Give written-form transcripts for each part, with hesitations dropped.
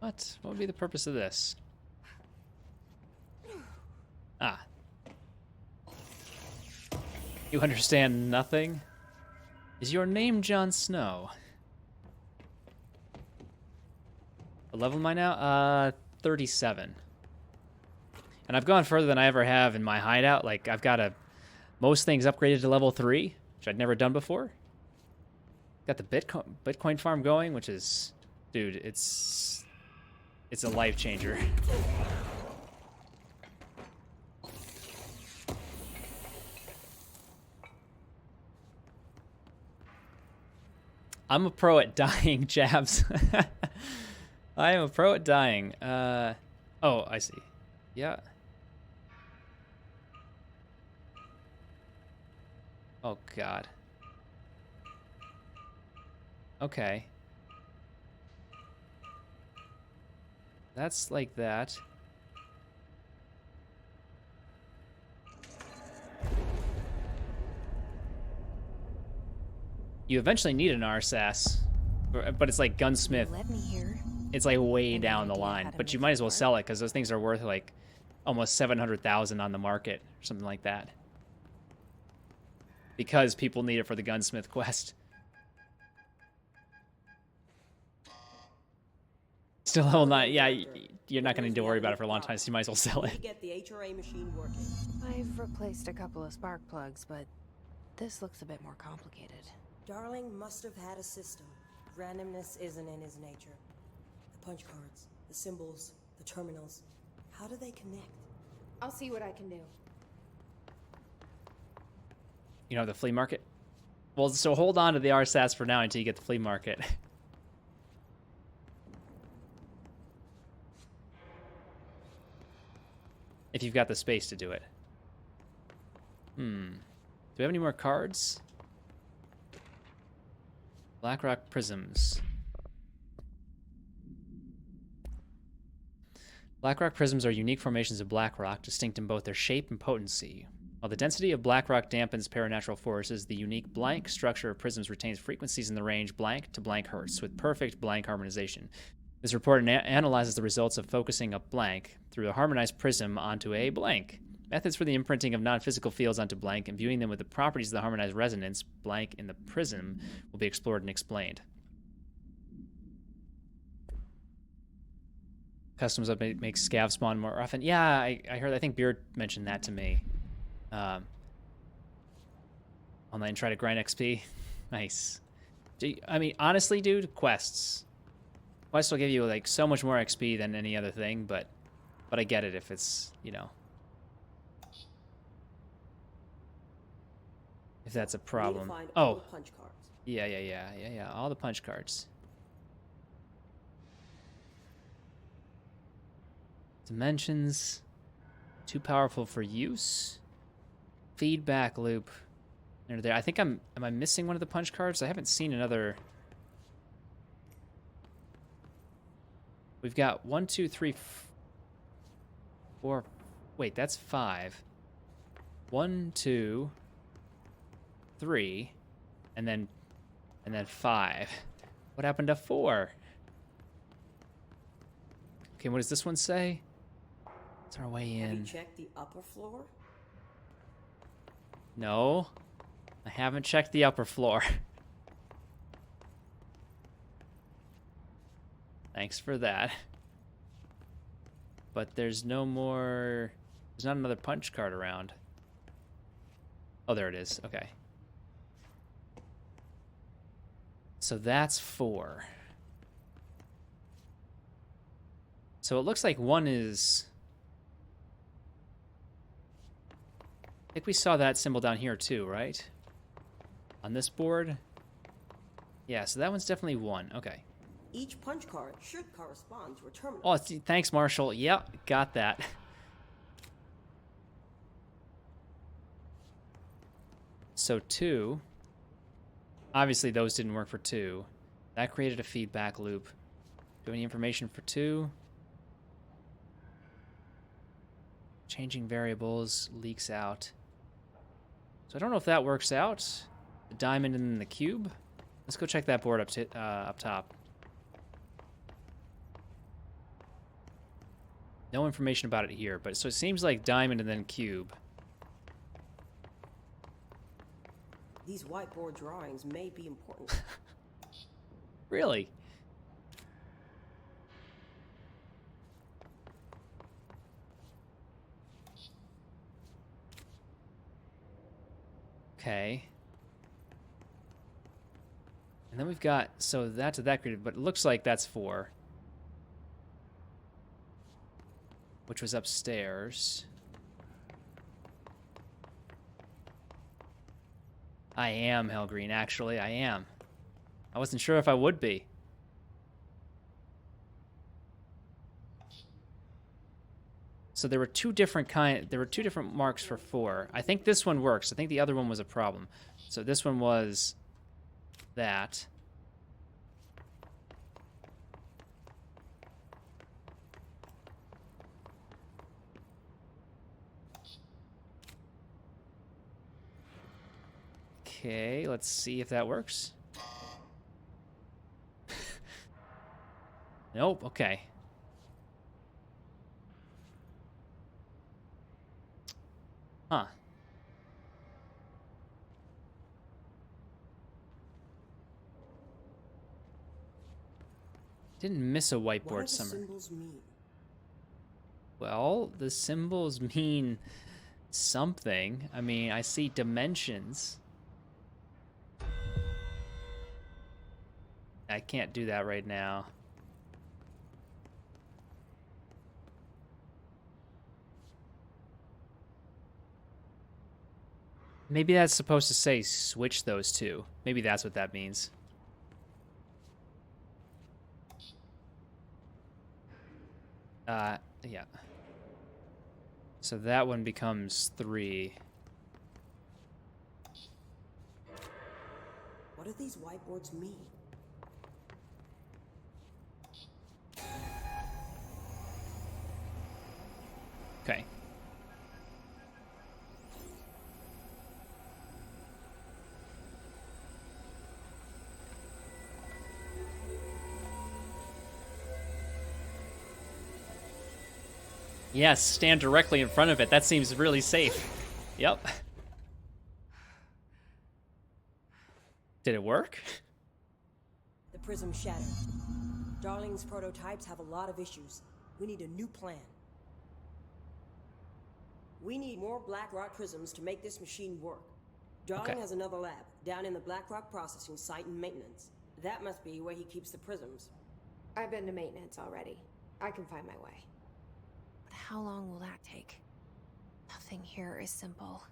What? What would be the purpose of this? Ah. You understand nothing? Is your name Jon Snow? What level am I now? 37. And I've gone further than I ever have in my hideout. Like, I've got most things upgraded to level 3, which I'd never done before. Got the Bitcoin farm going, which is... Dude, it's a life changer. I'm a pro at dying, Jabs. I am a pro at dying. Oh, I see. Yeah. Oh, God. Okay. That's like that. You eventually need an RSAS, but it's like gunsmith. Let me hear. It's like way Any down the idea line, how to but you make might it as well work? sell it because those things are worth like almost 700,000 on the market or something like that. Because people need it for the gunsmith quest. Still level 9. Yeah, you're not going to need to worry about it for a long time, so you might as well sell We need it. to get the HRA machine working. I've replaced a couple of spark plugs, but this looks a bit more complicated. Darling must have had a system. Randomness isn't in his nature. The punch cards, the symbols, the terminals. How do they connect? I'll see what I can do. You know, the flea market? Well, so hold on to the RSAS for now until you get the flea market. If you've got the space to do it. Do we have any more cards? Blackrock Prisms. Blackrock Prisms are unique formations of blackrock, distinct in both their shape and potency. While the density of blackrock dampens paranatural forces, the unique blank structure of prisms retains frequencies in the range blank to blank hertz, with perfect blank harmonization. This report analyzes the results of focusing a blank through a harmonized prism onto a blank. Methods for the imprinting of non-physical fields onto blank and viewing them with the properties of the harmonized resonance blank in the prism will be explored and explained. Customs update makes scav spawn more often. Yeah, I heard. I think Beard mentioned that to me. Online try to grind XP. Nice. I mean, honestly, dude, quests will give you like so much more XP than any other thing, but I get it if it's, you know, if that's a problem. Oh, punch cards. Yeah. All the punch cards. Dimensions. Too powerful for use. Feedback loop. There. I think am I missing one of the punch cards? I haven't seen another. We've got 1, 2, 3, 4. Wait, that's 5. 1, 2, 3, and then 5. What happened to 4? Okay, what does this one say? It's our way in. Have you checked the upper floor? No, I haven't checked the upper floor. Thanks for that. But there's no more... There's not another punch card around. Oh, there it is. Okay. So that's 4. So it looks like 1 is... I think we saw that symbol down here too, right? On this board? Yeah, so that one's definitely 1. Okay. Each punch card should correspond to a terminal. Oh, thanks, Marshall. Yep, got that. So 2. Obviously, those didn't work for 2. That created a feedback loop. Do you have any information for 2? Changing variables leaks out. So I don't know if that works out. The diamond and the cube. Let's go check that board up top. No information about it here, but so it seems like diamond and then cube. These whiteboard drawings may be important. Really? Okay. And then we've got, so that's that created, but it looks like that's 4. Which was upstairs. I am Hellgreen, actually, I am. I wasn't sure if I would be. So there were two different marks for 4. I think this one works. I think the other one was a problem. So this one was that. Okay, let's see if that works. Nope, okay. Huh. Didn't miss a What do whiteboard the somewhere. symbols mean? Well, the symbols mean something. I mean, I see dimensions. I can't do that right now. Maybe that's supposed to say switch those two. Maybe that's what that means. Yeah. So that one becomes 3. What do these whiteboards mean? Okay. Yes, stand directly in front of it. That seems really safe. Yep. Did it work? The prism shattered. Darling's prototypes have a lot of issues. We need a new plan. We need more black rock prisms to make this machine work. Darling Okay. has another lab down in the black rock processing site and maintenance. That must be where he keeps the prisms. I've been to maintenance already. I can find my way. But how long will that take? Nothing here is simple.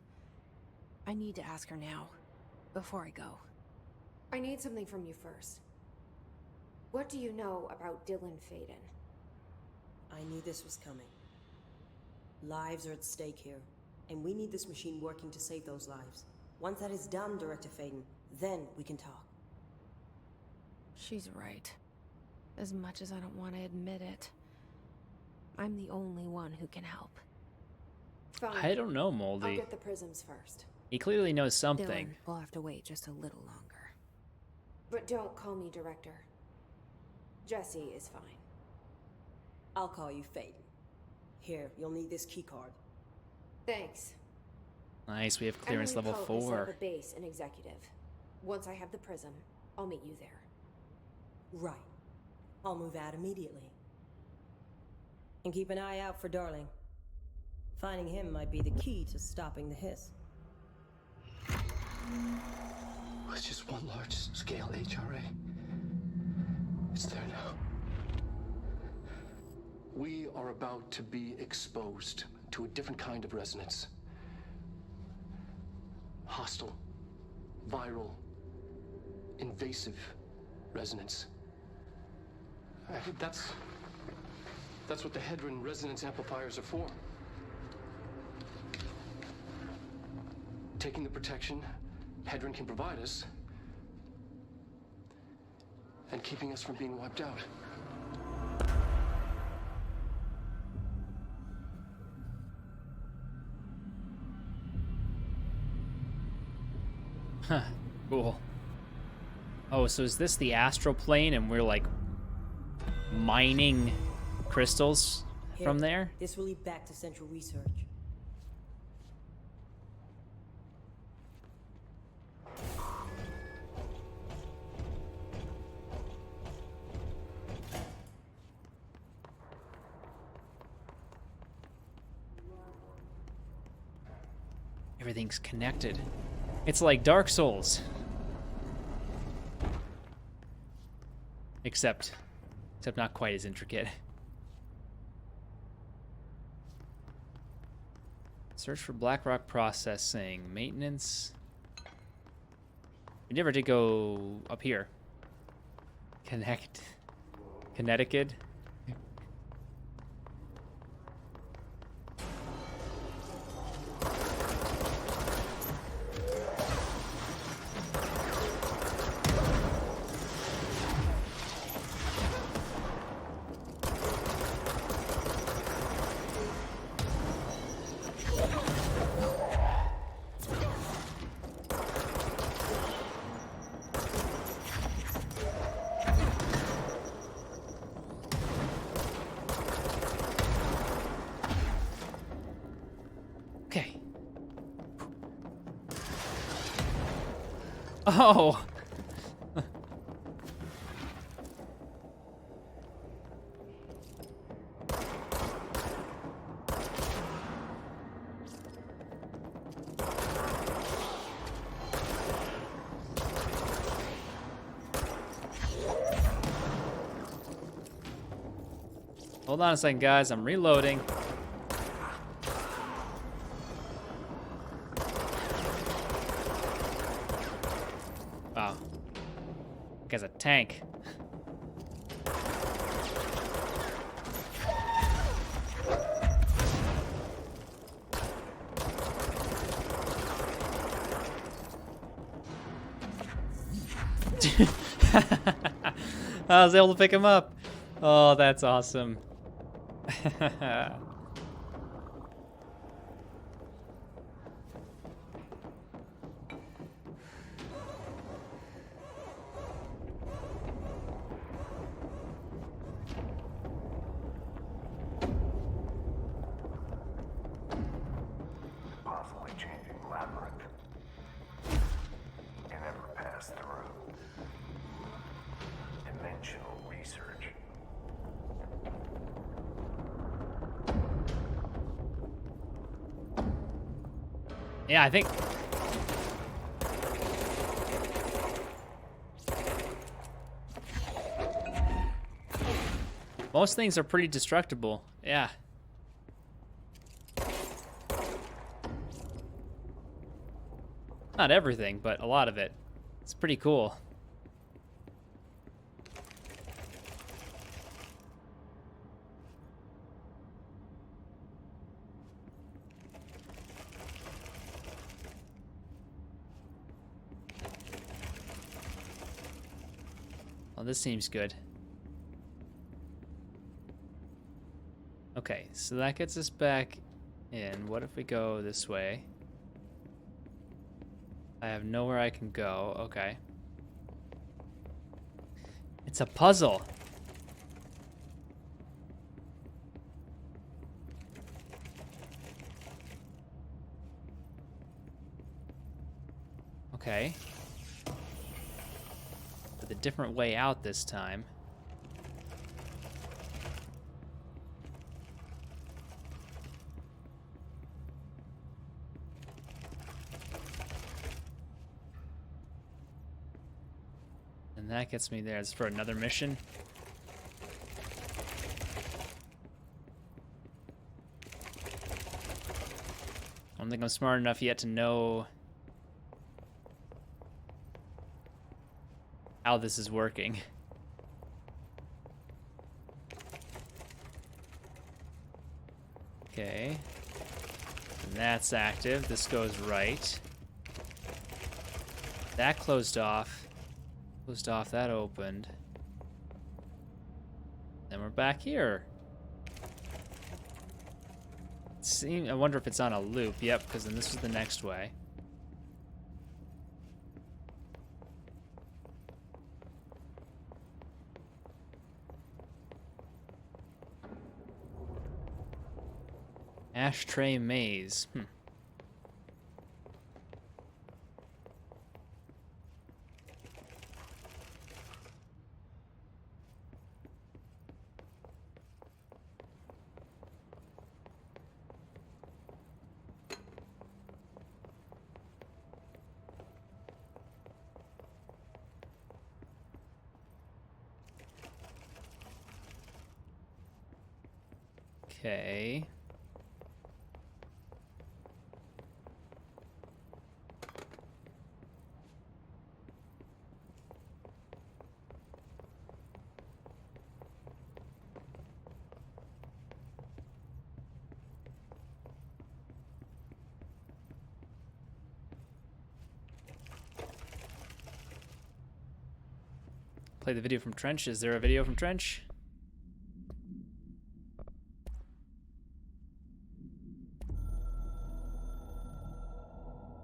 I need to ask her now, before I go. I need something from you first. What do you know about Dylan Faden? I knew this was coming. Lives are at stake here, and we need this machine working to save those lives. Once that is done, Director Faden, then we can talk. She's right. As much as I don't want to admit it. I'm the only one who can help. Fine. I don't know, I'll Moldy. get the prisms first. He clearly knows something. Dylan will have to wait just a little longer. But don't call me Director. Jesse is fine. I'll call you Faden. Here, you'll need this keycard. Thanks. Nice, we have clearance Emily level Pope is at 4. the base and executive. Once I have the prism, I'll meet you there. Right. I'll move out immediately. And keep an eye out for Darling. Finding him might be the key to stopping the hiss. It's just one large-scale HRA. It's there now. We are about to be exposed to a different kind of resonance. Hostile, viral, invasive resonance. That's what the Hedron resonance amplifiers are for. Taking the protection Hedron can provide us and keeping us from being wiped out. Huh. Cool. Oh, so is this the astral plane and we're like mining crystals? Here, from there? this will lead back to Central Research. Everything's connected. It's like Dark Souls. Except not quite as intricate. Search for Blackrock processing. Maintenance. We never did go up here. Connecticut. Okay. Oh! Hold on a second, guys. I'm reloading. Wow. Guy's a tank. I was able to pick him up. Oh, that's awesome. Possibly changing labyrinth. You never pass through. Dimensional research. Yeah, I think. Most things are pretty destructible. Yeah. Not everything, but a lot of it. It's pretty cool. Well, this seems good. Okay, so that gets us back in. What if we go this way? I have nowhere I can go. Okay. It's a puzzle. Okay. With a different way out this time. And that gets me there. It's for another mission. I don't think I'm smart enough yet to know how this is working. Okay. And that's active. This goes right. That closed off. Closed off, that opened. Then we're back here. I wonder if it's on a loop. Yep, because then this is the next way. Ashtray maze. Okay. Play the video from Trench. Is there a video from Trench?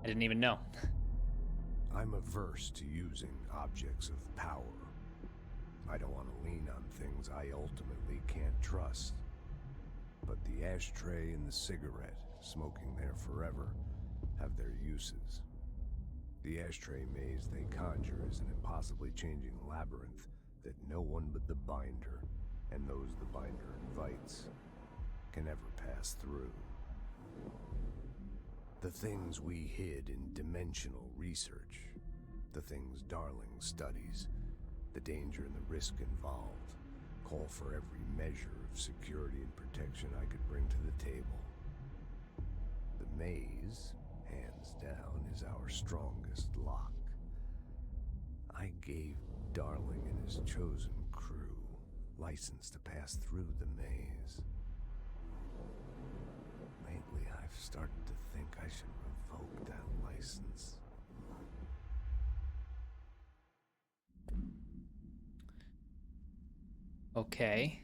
I didn't even know. I'm averse to using objects of power. I don't want to lean on things I ultimately can't trust. But the ashtray and the cigarette, smoking there forever, have their uses. The ashtray maze they conjure is an impossibly changing labyrinth that no one but the binder, and those the binder invites, can ever pass through. The things we hid in dimensional research, the things Darling studies, the danger and the risk involved, call for every measure of security and protection I could bring to the table. The maze, hands down, is our strongest lock. I gave Darling and his chosen crew license to pass through the maze. Lately, I've started to think I should revoke that license. Okay.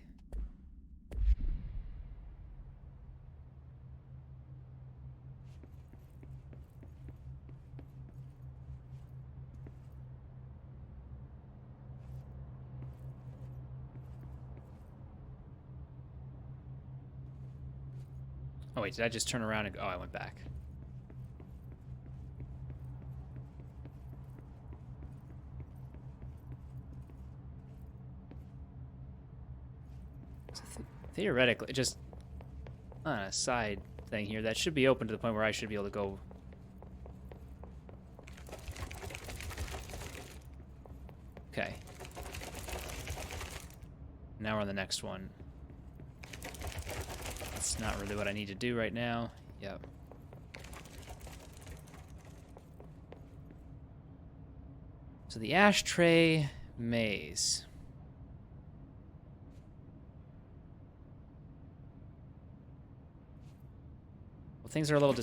Oh wait, did I just turn around and go? Oh, I went back. So theoretically, just on a side thing here, that should be open to the point where I should be able to go. Okay. Now we're on the next one. That's not really what I need to do right now. Yep. So the ashtray maze. Well, things are a little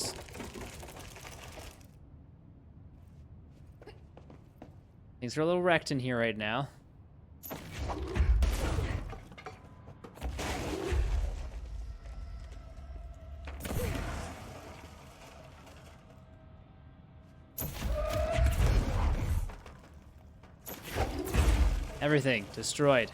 things are a little wrecked in here right now. Everything destroyed.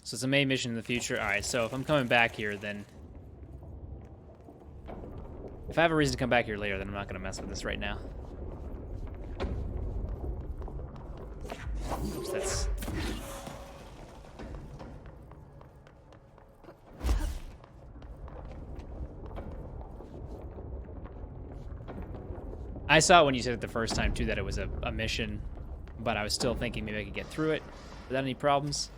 So it's a main mission in the future. Alright, so if I'm coming back here, then... If I have a reason to come back here later, then I'm not going to mess with this right now. Oops, that's... I saw it when you said it the first time, too, that it was a mission, but I was still thinking maybe I could get through it without any problems.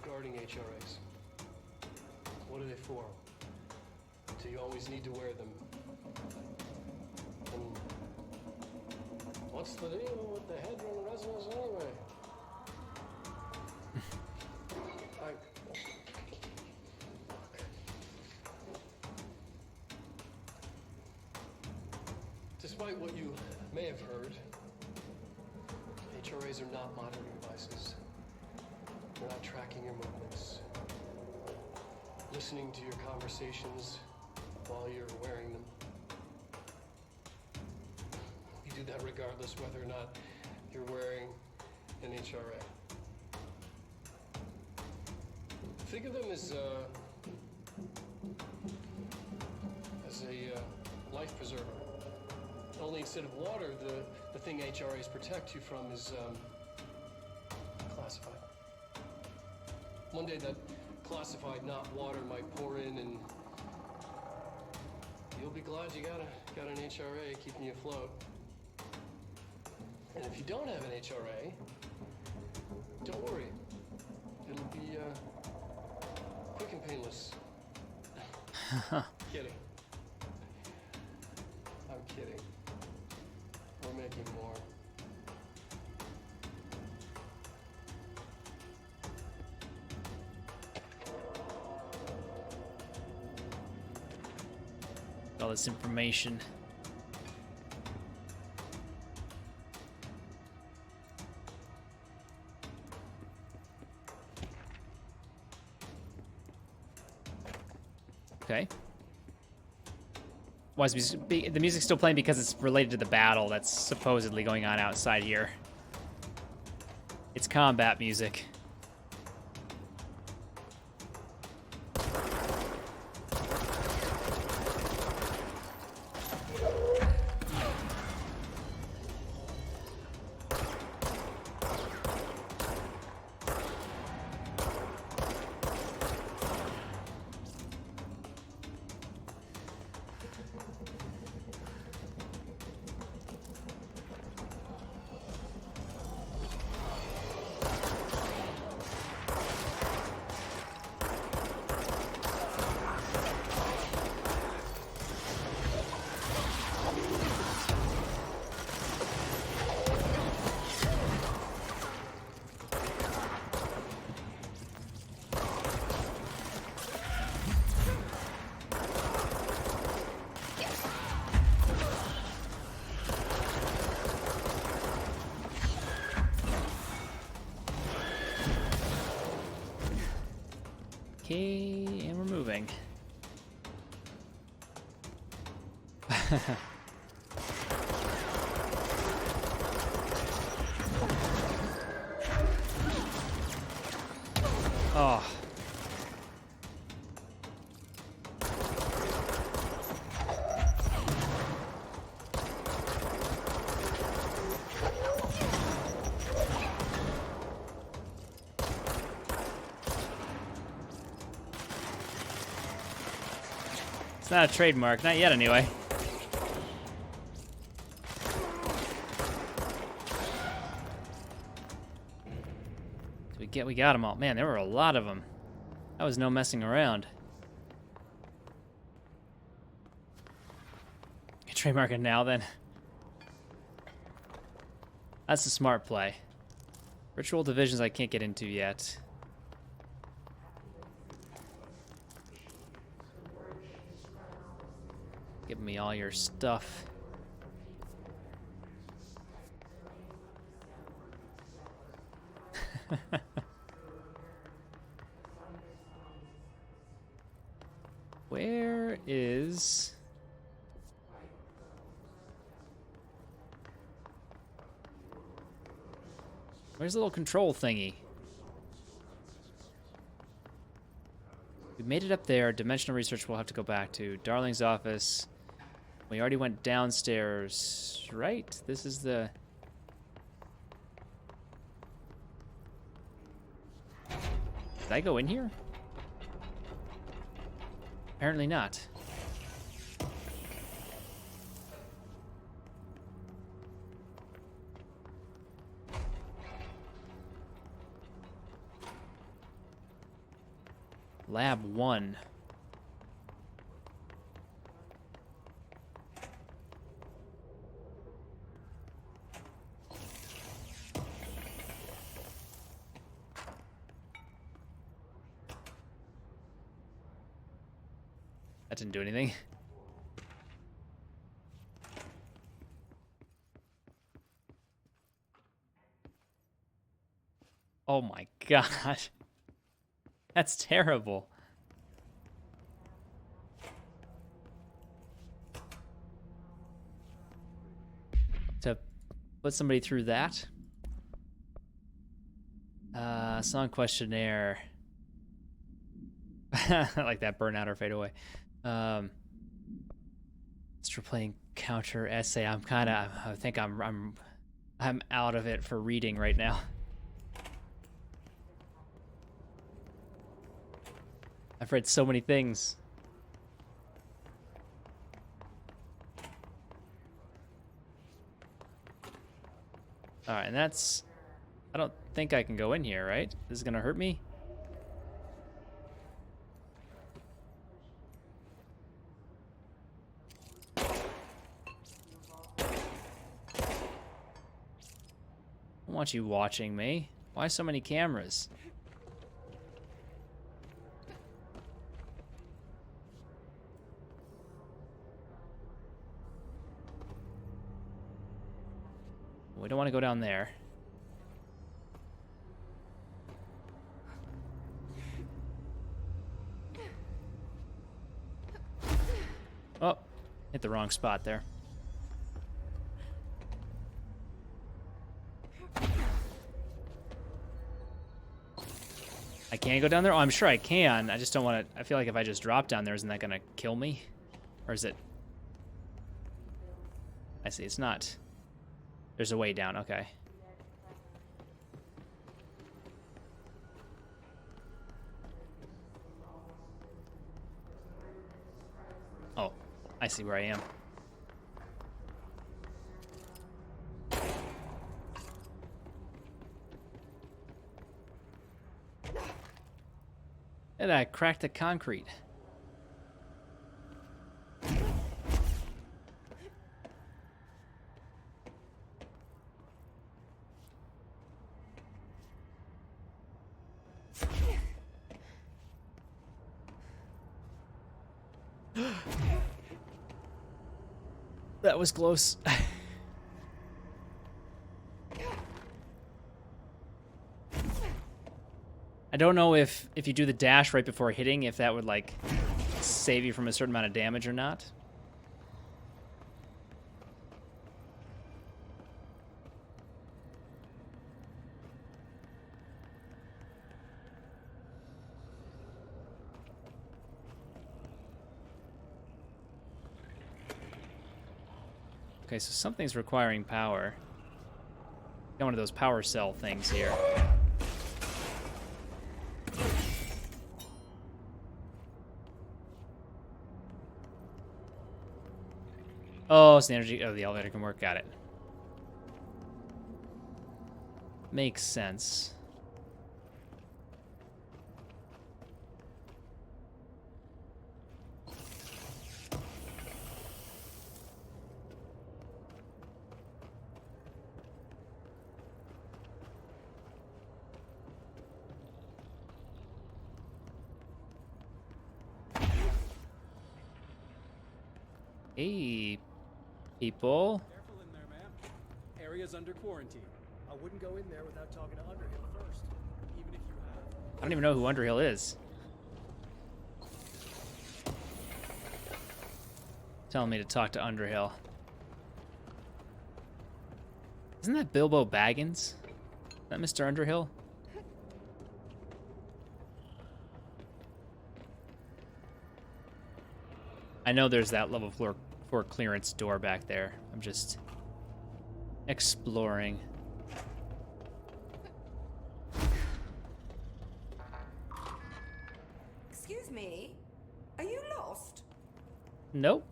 Regarding HRAs, what are they for? Do you always need to wear them? And What's the deal with the Hedron resonance anyway? Despite what you may have heard, HRAs are not monitoring devices. They're not tracking your movements, listening to your conversations while you're wearing them. We do that regardless whether or not you're wearing an HRA. Think of them as a life preserver. Only instead of water, the thing HRAs protect you from is classified. One day that classified, not water, might pour in, and you'll be glad you got an HRA keeping you afloat. And if you don't have an HRA, don't worry. It'll be quick and painless. Kidding. I'm kidding. We're making more. All this information. Okay. Why is the music still playing? Because it's related to the battle that's supposedly going on outside here. It's combat music. Okay, and we're moving. Oh. It's not a trademark, not yet anyway. We got them all. Man, there were a lot of them. That was no messing around. Trademark it now then. That's a smart play. Ritual divisions I can't get into yet. Give me all your stuff. Where is... Where's the little control thingy? We made it up there. Dimensional research we'll have to go back to. Darling's office. We already went downstairs, right? This is the... Did I go in here? Apparently not. Lab 1. That didn't do anything. Oh my god. That's terrible. To put somebody through that? Song questionnaire. I like that, burn out or fade away. Mr. playing counter essay. I think I'm out of it for reading right now. I've read so many things. Alright, and that's... I don't think I can go in here, right? This is gonna hurt me? I don't want you watching me. Why so many cameras? We don't want to go down there. Oh, hit the wrong spot there. I can't go down there? Oh, I'm sure I can. I just don't want to... I feel like if I just drop down there, isn't that going to kill me? Or is it... I see, it's not... There's a way down, okay. Oh, I see where I am. And I cracked the concrete. That was close. I don't know if you do the dash right before hitting, if that would, like, save you from a certain amount of damage or not. Okay, so something's requiring power. Got one of those power cell things here. Oh, it's the energy. Oh, the elevator can work. Got it. Makes sense. Hey, people. Careful in there, ma'am. Area's under quarantine. I wouldn't go in there without talking to Underhill first, even if you have. I don't even know who Underhill is. Telling me to talk to Underhill. Isn't that Bilbo Baggins? Is that Mr. Underhill? I know there's that level 4 clearance door back there. I'm just exploring. Excuse me, are you lost? Nope.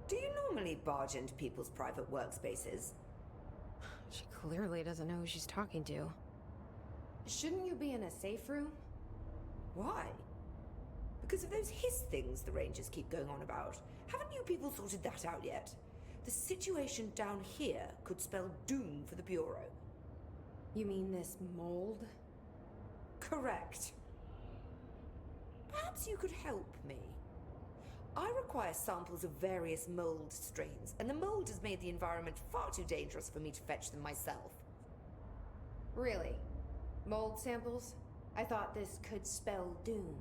Do you normally barge into people's private workspaces? She clearly doesn't know who she's talking to. Shouldn't you be in a safe room? Why? Because of those hiss things the Rangers keep going on about. Haven't you people sorted that out yet? The situation down here could spell doom for the Bureau. You mean this mold? Correct. Perhaps you could help me. I require samples of various mold strains, and the mold has made the environment far too dangerous for me to fetch them myself. Really? Mold samples? I thought this could spell doom.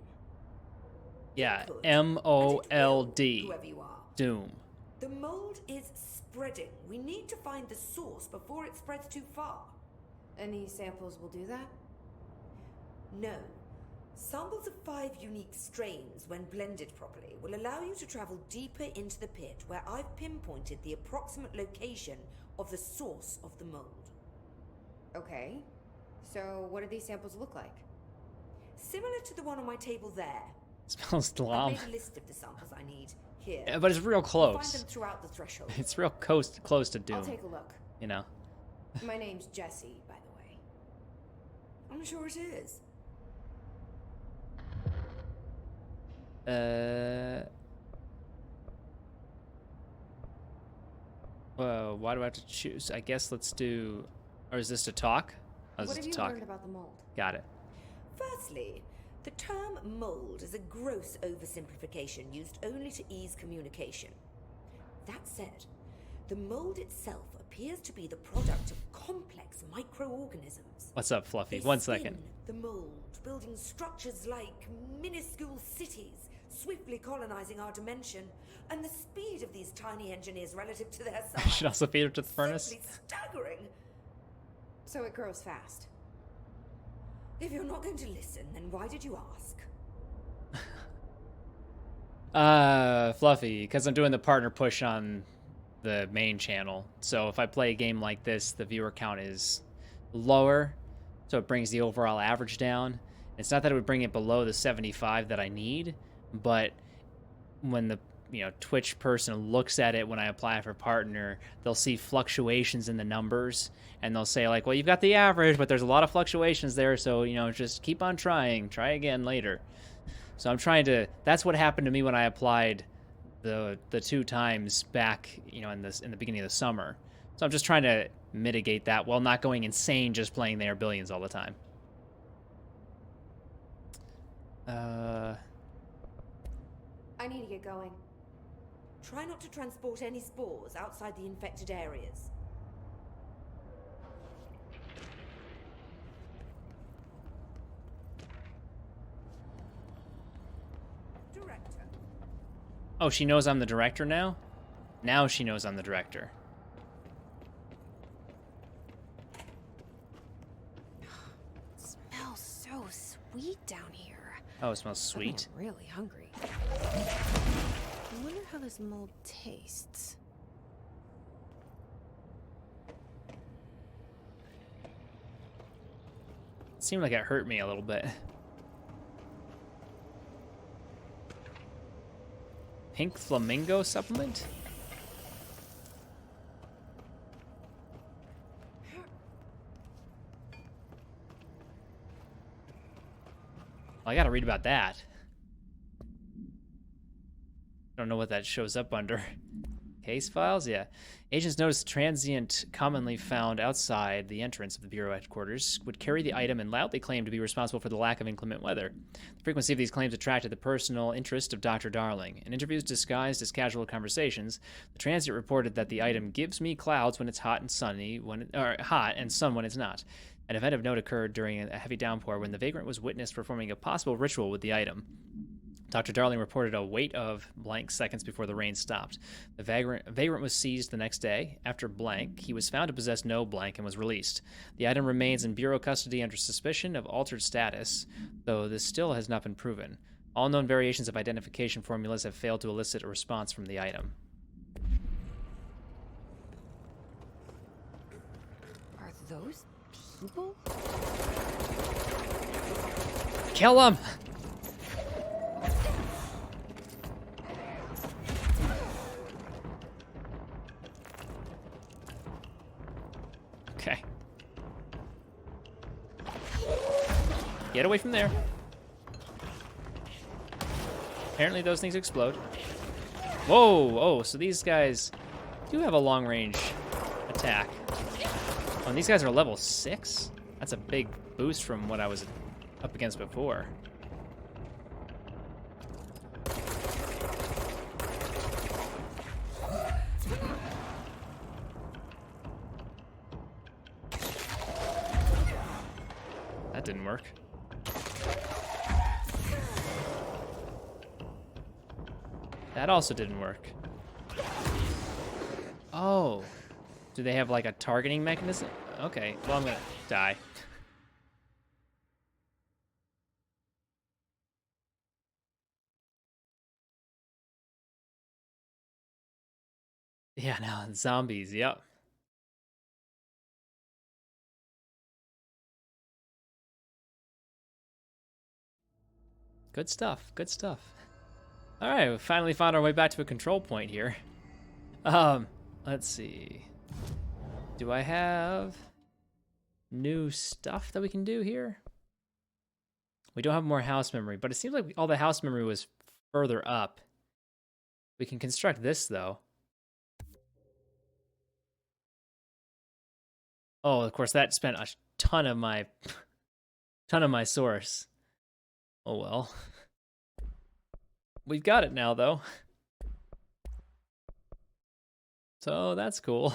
Yeah, Could. M-O-L-D. Whoever you are. Doom. The mold is spreading. We need to find the source before it spreads too far. And these samples will do that? No. Samples of 5 unique strains, when blended properly, will allow you to travel deeper into the pit, where I've pinpointed the approximate location of the source of the mold. Okay. So what do these samples look like? Similar to the one on my table there. Smells I've glum. made a list of the samples I need here. Yeah, but it's real You'll find close. them throughout the threshold. It's real close to Doom. I'll take a look. You know. My name's Jessie, by the way. I'm sure it is. Whoa, why do I have to choose? I guess let's do... Or is this to talk? Oh, What this have is you to talk. learned about the mold? Got it. Firstly, the term mold is a gross oversimplification used only to ease communication. That said, the mold itself appears to be the product of complex microorganisms. What's up, Fluffy? They 1 spin second. the mold, building structures like minuscule cities, swiftly colonizing our dimension, and the speed of these tiny engineers relative to their I size. should also feed her to the furnace. Simply staggering. So it grows fast. If you're not going to listen, then why did you ask? Fluffy, because I'm doing the partner push on the main channel. So if I play a game like this, the viewer count is lower, so it brings the overall average down. It's not that it would bring it below the 75 that I need, but when the Twitch person looks at it when I apply for partner, they'll see fluctuations in the numbers, and they'll say like, well, you've got the average, but there's a lot of fluctuations there, so just keep on trying, try again later. So I'm trying to, that's what happened to me when I applied the 2 times back, in the beginning of the summer. So I'm just trying to mitigate that while not going insane just playing They Are Billions all the time. I need to get going. Try not to transport any spores outside the infected areas. Director. Oh, she knows I'm the director now? Now she knows I'm the director. Smells so sweet down here. Oh, it smells sweet. I'm really hungry. I wonder how this mold tastes. It seemed like it hurt me a little bit. Pink flamingo supplement? Well, I gotta read about that. Don't know what that shows up under. Case files? Yeah. Agents noticed transient commonly found outside the entrance of the Bureau headquarters would carry the item and loudly claim to be responsible for the lack of inclement weather. The frequency of these claims attracted the personal interest of Dr. Darling. In interviews disguised as casual conversations, the transient reported that the item gives me clouds when it's hot and sunny, hot and sun when it's not. An event of note occurred during a heavy downpour when the vagrant was witnessed performing a possible ritual with the item. Dr. Darling reported a wait of blank seconds before the rain stopped. The vagrant was seized the next day. After blank, he was found to possess no blank and was released. The item remains in Bureau custody under suspicion of altered status, though this still has not been proven. All known variations of identification formulas have failed to elicit a response from the item. Are those people? Kill him! Okay. Get away from there. Apparently those things explode. Whoa! Oh, so these guys do have a long-range attack. Oh, and these guys are level 6? That's a big boost from what I was up against before. didn't work. That also didn't work. Oh. Do they have like a targeting mechanism? Okay, well, I'm gonna die. Yeah, no, zombies, yep. Good stuff, good stuff. All right, we finally found our way back to a control point here. Let's see. Do I have new stuff that we can do here? We don't have more house memory, but it seems like all the house memory was further up. We can construct this, though. Oh, of course, that spent a ton of my source. Oh well. We've got it now, though. So that's cool.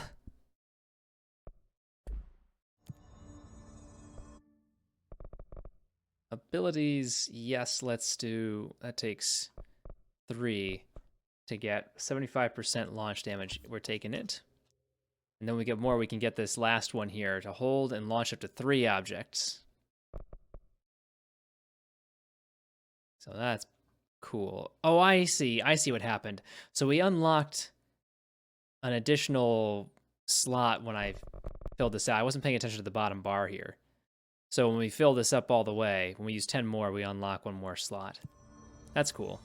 Abilities, yes, let's do... That takes 3 to get 75% launch damage. We're taking it. And then we get more, we can get this last one here to hold and launch up to 3 objects. So that's cool. Oh, I see what happened. So we unlocked an additional slot when I filled this out. I wasn't paying attention to the bottom bar here. So when we fill this up all the way, when we use 10 more, we unlock 1 more slot. That's cool.